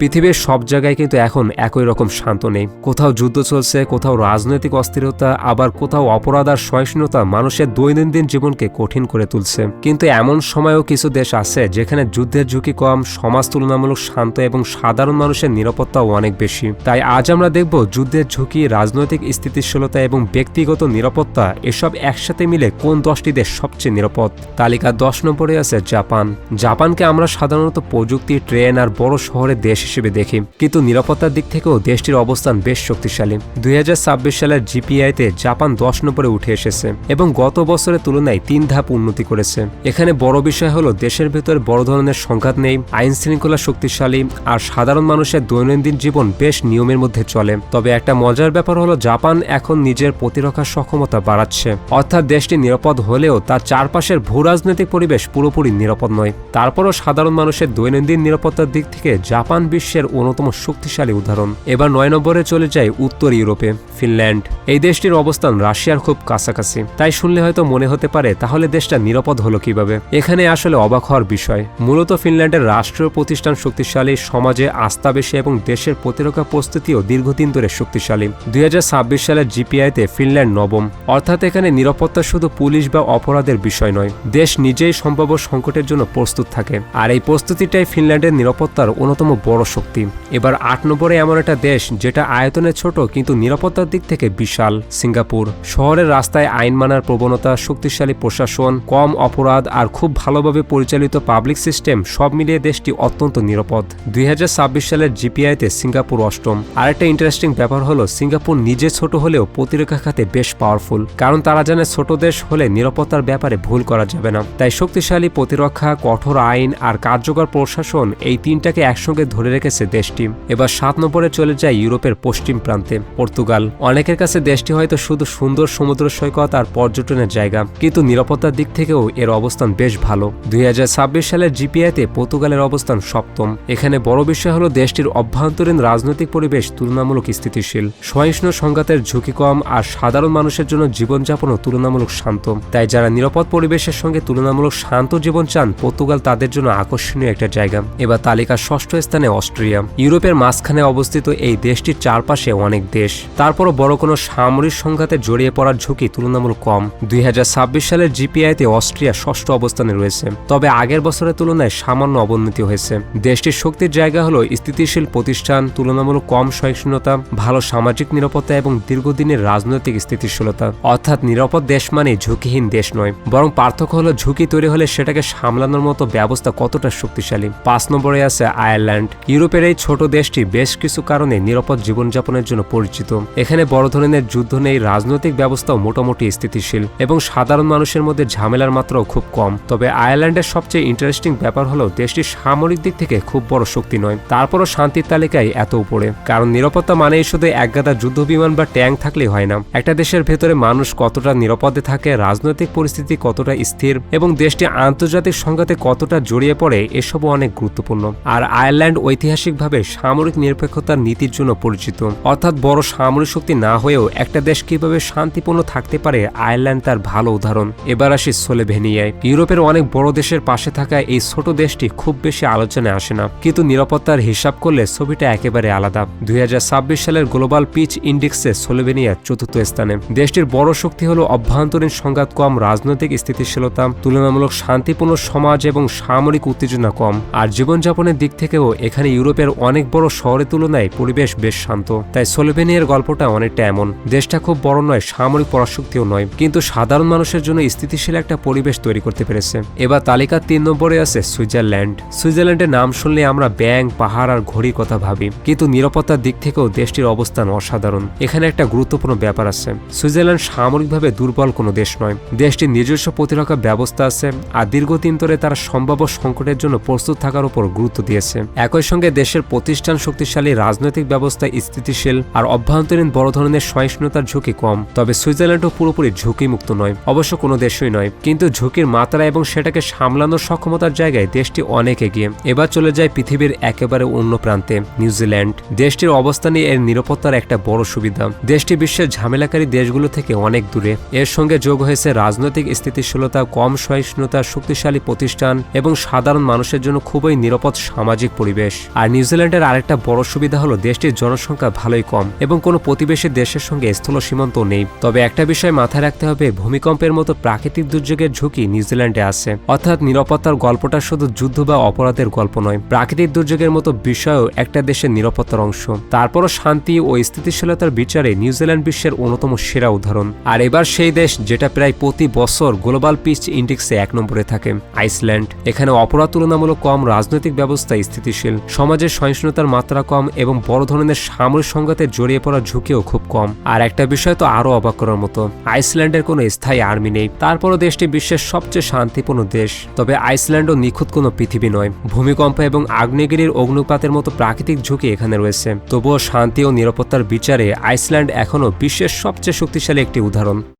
পৃথিবীর সব জায়গায় কিন্তু এখন একই রকম শান্ত নেই। কোথাও যুদ্ধ চলছে, কোথাও রাজনৈতিক অস্থিরতা, আবার কোথাও অপরাধ আর সহিষ্ণুতা মানুষের দৈনন্দিন জীবনকে কঠিন করে তুলছে। কিন্তু এমন সময়ও কিছু দেশ আছে যেখানে যুদ্ধের ঝুঁকি কম, সমাজ তুলনামূলক শান্ত এবং সাধারণ মানুষের নিরাপত্তাও অনেক বেশি। তাই আজ আমরা দেখব যুদ্ধের ঝুঁকি, রাজনৈতিক স্থিতিশীলতা এবং ব্যক্তিগত নিরাপত্তা এসব একসাথে মিলে কোন 10টি দেশ সবচেয়ে নিরাপদ। তালিকা 10 নম্বরে আছে জাপান। জাপানকে আমরা সাধারণত প্রযুক্তি, ট্রেন আর বড় শহরের দেশ হিসেবে দেখি, কিন্তু নিরাপত্তার দিক থেকেও দেশটির অবস্থান বেশ শক্তিশালী। 2026 সালের জিপিআইতে জাপান 10 নম্বরে উঠে এসেছে এবং গত বছরের তুলনায় 3 ধাপ উন্নতি করেছে। এখানে বড় বিষয় হলো দেশের ভেতরে বড় ধরনের সংঘাত নেই, আইন শৃঙ্খলা শক্তিশালী আর সাধারণ মানুষের দৈনন্দিন জীবন বেশ নিয়মের মধ্যে চলে। তবে একটা মজার ব্যাপার হলো জাপান এখন নিজের প্রতিরক্ষা সক্ষমতা বাড়াচ্ছে, অর্থাৎ দেশটি নিরাপদ হলেও তার চারপাশের ভূ রাজনৈতিক পরিবেশ পুরোপুরি নিরাপদ নয়। তারপরও সাধারণ মানুষের দৈনন্দিন নিরাপত্তার দিক থেকে জাপান বিশ্বের অন্যতম শক্তিশালী উদাহরণ। এবার 9 নম্বরে চলে যায় উত্তর ইউরোপে, ফিনল্যান্ড। এই দেশটির অবস্থান রাশিয়ার খুব কাছাকাছি, তাই শুনলে হয়তো মনে হতে পারে তাহলে দেশটা নিরাপদ হলো কিভাবে। এখানে আসলে অবাক হওয়ার বিষয়। মূলত ফিনল্যান্ডের রাষ্ট্রীয় প্রতিষ্ঠান শক্তিশালী, সমাজে আস্থা বেশি এবং দেশের প্রতিরক্ষা প্রস্তুতিও দীর্ঘদিন ধরে শক্তিশালী। 2026 সালের জিপিআইতে ফিনল্যান্ড 9ম, অর্থাৎ এখানে নিরাপত্তা শুধু পুলিশ বা অপরাধের বিষয় নয়, দেশ নিজেই সম্ভাব্য সংকটের জন্য প্রস্তুত থাকে। আর এই প্রস্তুতিটাই ফিনল্যান্ডের নিরাপত্তার অন্যতম বড় শক্তি। এবার 8 নম্বরে এমন একটা দেশ যেটা আয়তনে ছোট কিন্তু নিরাপত্তার দিক থেকে বিশাল, সিঙ্গাপুর। শহরের রাস্তায় আইন মানার প্রবণতা, শক্তিশালী প্রশাসন, কম অপরাধ আর খুব ভালোভাবে পরিচালিত পাবলিক সিস্টেম সব মিলিয়ে দেশটি অত্যন্ত নিরাপদ। 2026 সালের জিপিআইতে সিঙ্গাপুর 8ম। আরেকটা ইন্টারেস্টিং ব্যাপার হলো সিঙ্গাপুর নিজে ছোট হলেও প্রতিরক্ষা খাতে বেশ পাওয়ারফুল, কারণ তারা জানে ছোট দেশ হলে নিরাপত্তার ব্যাপারে ভুল করা যাবে না। তাই শক্তিশালী প্রতিরক্ষা, কঠোর আইন আর কার্যকর প্রশাসন এই তিনটাকে একসঙ্গে ধরে রেখেছে দেশটি। এবার 7 নম্বরে চলে যায় ইউরোপের পশ্চিম প্রান্তে, পর্তুগাল। অনেকের কাছে দেশটি হয়তো শুধু সুন্দর সমুদ্র সৈকত আর পর্যটনের জায়গা, কিন্তু নিরাপত্তার দিক থেকেও এর অবস্থান বেশ ভালো। 2026 সালের জিপিআইতে পর্তুগালের অবস্থান 7ম। এখানে বড় বিষয় হলো দেশটির অভ্যন্তরীণ রাজনৈতিক পরিবেশ তুলনামূলক স্থিতিশীল, সহিষ্ণু সংঘাতের ঝুঁকি কম আর সাধারণ মানুষের জন্য জীবনযাপনও তুলনামূলক শান্ত। তাই যারা নিরাপদ পরিবেশের সঙ্গে তুলনামূলক শান্ত জীবন চান, পর্তুগাল তাদের জন্য আকর্ষণীয় একটা জায়গা। এবার তালিকার 6ষ্ঠ স্থানে অস্ট্রিয়া। ইউরোপের মাঝখানে অবস্থিত এই দেশটির চারপাশে অনেক দেশ, তারপরও বড় কোনো সামরিক সংঘাতে জড়িয়ে পড়ার ঝুঁকি তুলনামূলক কম। 2026 সালের জিপিআইতে অস্ট্রিয়া 6ষ্ঠ অবস্থানে রয়েছে, তবে আগের বছরের তুলনায় সামান্য অবনতি হয়েছে। দেশটির শক্তির জায়গা হলো স্থিতিশীল প্রতিষ্ঠান, তুলনামূলক কম সহিষ্ণুতা, ভালো সামাজিক নিরাপত্তা এবং দীর্ঘদিনের রাজনৈতিক স্থিতিশীলতা। অর্থাৎ নিরাপদ দেশ মানে ঝুঁকিহীন দেশ নয়, বরং পার্থক্য হলো ঝুঁকি তৈরি হলে সেটাকে সামলানোর মতো ব্যবস্থা কতটা শক্তিশালী। 5 নম্বরে আছে আয়ারল্যান্ড। ইউরোপের এই ছোট দেশটি বেশ কিছু কারণে নিরাপদ জীবনযাপনের জন্য পরিচিত। এখানে বড় ধরনের যুদ্ধ নেই, রাজনৈতিক ব্যবস্থাও মোটামুটি স্থিতিশীল এবং সাধারণ মানুষের মধ্যে ঝামেলার মাত্রাও খুব কম। তবে আয়ারল্যান্ডের সবচেয়ে ইন্টারেস্টিং ব্যাপার হলো দেশটির সামরিক দিক থেকে খুব বড় শক্তি নয়, তারপরও শান্তির তালিকায় এত উপরে। কারণ নিরাপত্তা মানেই শুধু একগাদা যুদ্ধ বিমান বা ট্যাঙ্ক থাকলেই হয় না। একটা দেশের ভেতরে মানুষ কতটা নিরাপদে থাকে, রাজনৈতিক পরিস্থিতি কতটা স্থির এবং দেশটি আন্তর্জাতিক সংঘাতে কতটা জড়িয়ে পড়ে, এসবও অনেক গুরুত্বপূর্ণ। আর আয়ারল্যান্ড ঐতিহাসিকভাবে সামরিক নিরপেক্ষতার নীতির জন্য পরিচিত, অর্থাৎ বড় সামরিক শক্তি না হয়েও একটা দেশ কিভাবে শান্তিপূর্ণ থাকতে পারে, আয়ারল্যান্ড তার ভালো উদাহরণ। এবার আসি স্লোভেনিয়ায়। ইউরোপের অনেক বড় দেশের পাশে থাকা এই ছোট দেশটি খুব বেশি আলোচনায় আসে না, কিন্তু নিরাপত্তার হিসাব করলে ছবিটা একেবারে আলাদা। 2026 সালের গ্লোবাল পিচ ইন্ডেক্সে স্লোভেনিয়া 4র্থ স্থানে। দেশটির বড় শক্তি হলো অভ্যন্তরীণ সংঘাত কম, রাজনৈতিক স্থিতিশীলতা, তুলনামূলক শান্তিপূর্ণ সমাজ এবং সামরিক উত্তেজনা কম। আর জীবনযাপনের দিক থেকেও এখানে ইউরোপের অনেক বড় শহরের তুলনায় পরিবেশ বেশ শান্ত। তাই স্লোভেনিয়ার গল্পটা অনেকটা এমন, দেশটা খুব বড় নয়, সামরিক পরাশক্তিও নয়, কিন্তু সাধারণ মানুষের জন্য স্থিতিশীল একটা পরিবেশ তৈরি করতে পেরেছে। এবার তালিকার 3 নম্বরে আছে সুইজারল্যান্ড। সুইজারল্যান্ডের নাম শুনলে আমরা ব্যাঙ, পাহাড় আর ঘড়ির কথা ভাবি, কিন্তু নিরাপত্তার দিক থেকেও দেশটির অবস্থান অসাধারণ। এখানে একটা গুরুত্বপূর্ণ ব্যাপার আছে, সুইজারল্যান্ড সামরিকভাবে দুর্বল কোনো দেশ নয়। দেশটির নিজস্ব প্রতিরক্ষা ব্যবস্থা আছে আর দীর্ঘদিন ধরে তারা সম্ভাব্য সংকটের জন্য প্রস্তুত থাকার উপর গুরুত্ব দিয়েছে। একই সঙ্গে দেশের প্রতিষ্ঠান শক্তিশালী, রাজনৈতিক ব্যবস্থা স্থিতিশীল আর অভ্যন্তরীণ বড় ধরনের সহিষ্ণুতার ঝুঁকি কম। তবে সুইজারল্যান্ডও পুরোপুরি ঝুঁকিমুক্ত নয়, অবশ্য কোনো দেশই নয়, কিন্তু ঝুঁকির মাত্রা এবং সেটাকে সামলানোর সক্ষমতার জায়গায় দেশটি অনেক এগিয়ে। এবার চলে যায় পৃথিবীর একেবারে অন্য প্রান্তে, নিউজিল্যান্ড। দেশটির অবস্থানই এর নিরাপত্তার একটা বড় সুবিধা। দেশটি বিশ্বের ঝামেলাকারী দেশগুলো থেকে অনেক দূরে। এর সঙ্গে যোগ হয়েছে রাজনৈতিক স্থিতিশীলতা, কম সহিষ্ণুতা, শক্তিশালী প্রতিষ্ঠান এবং সাধারণ মানুষের জন্য খুবই নিরাপদ সামাজিক পরিবেশ। আর নিউজিল্যান্ডের আরেকটা বড় সুবিধা হলো দেশটির জনসংখ্যা ভালোই কম এবং কোনো প্রতিবেশী দেশের সঙ্গে স্থল সীমান্ত নেই। তবে একটা বিষয় মাথায় রাখতে হবে, ভূমিকম্পের মতো প্রাকৃতিক দুর্যোগের ঝুঁকি নিউজিল্যান্ডে আছে। অর্থাৎ নিরাপত্তার গল্পটা শুধু যুদ্ধ বা অপরাধের গল্প নয়, প্রাকৃতিক দুর্যোগের মতো বিষয়ও একটা দেশের নিরাপত্তার অংশ। তারপরও শান্তি ও স্থিতিশীলতার বিচারে নিউজিল্যান্ড বিশ্বের অন্যতম সেরা উদাহরণ। আর এবার সেই দেশ যেটা প্রায় প্রতি বছর গ্লোবাল পিস ইন্ডেক্সে 1 নম্বরে থাকে, আইসল্যান্ড। এখানে অপরাধ তুলনামূলক কম, রাজনৈতিক ব্যবস্থা স্থিতিশীল, সমাজের সহিষ্ণুতার মাত্রা কম এবং বড় ধরনের সামরিক সংঘাতে জড়িয়ে পড়ার ঝুঁকিও খুব কম। আর একটা বিষয় তো আরো অবাক করার মতো, আইসল্যান্ডের কোনো স্থায়ী আর্মি নেই, তারপরও দেশটি বিশ্বের সবচেয়ে শান্তিপূর্ণ দেশ। তবে আইসল্যান্ডও নিখুঁত কোনো পৃথিবী নয়, ভূমিকম্প এবং আগ্নেয়গিরির অগ্নুৎপাতের মতো প্রাকৃতিক ঝুঁকি এখানে রয়েছে। তবুও শান্তি ও নিরাপত্তার বিচারে আইসল্যান্ড এখনও বিশ্বের সবচেয়ে শক্তিশালী একটি উদাহরণ।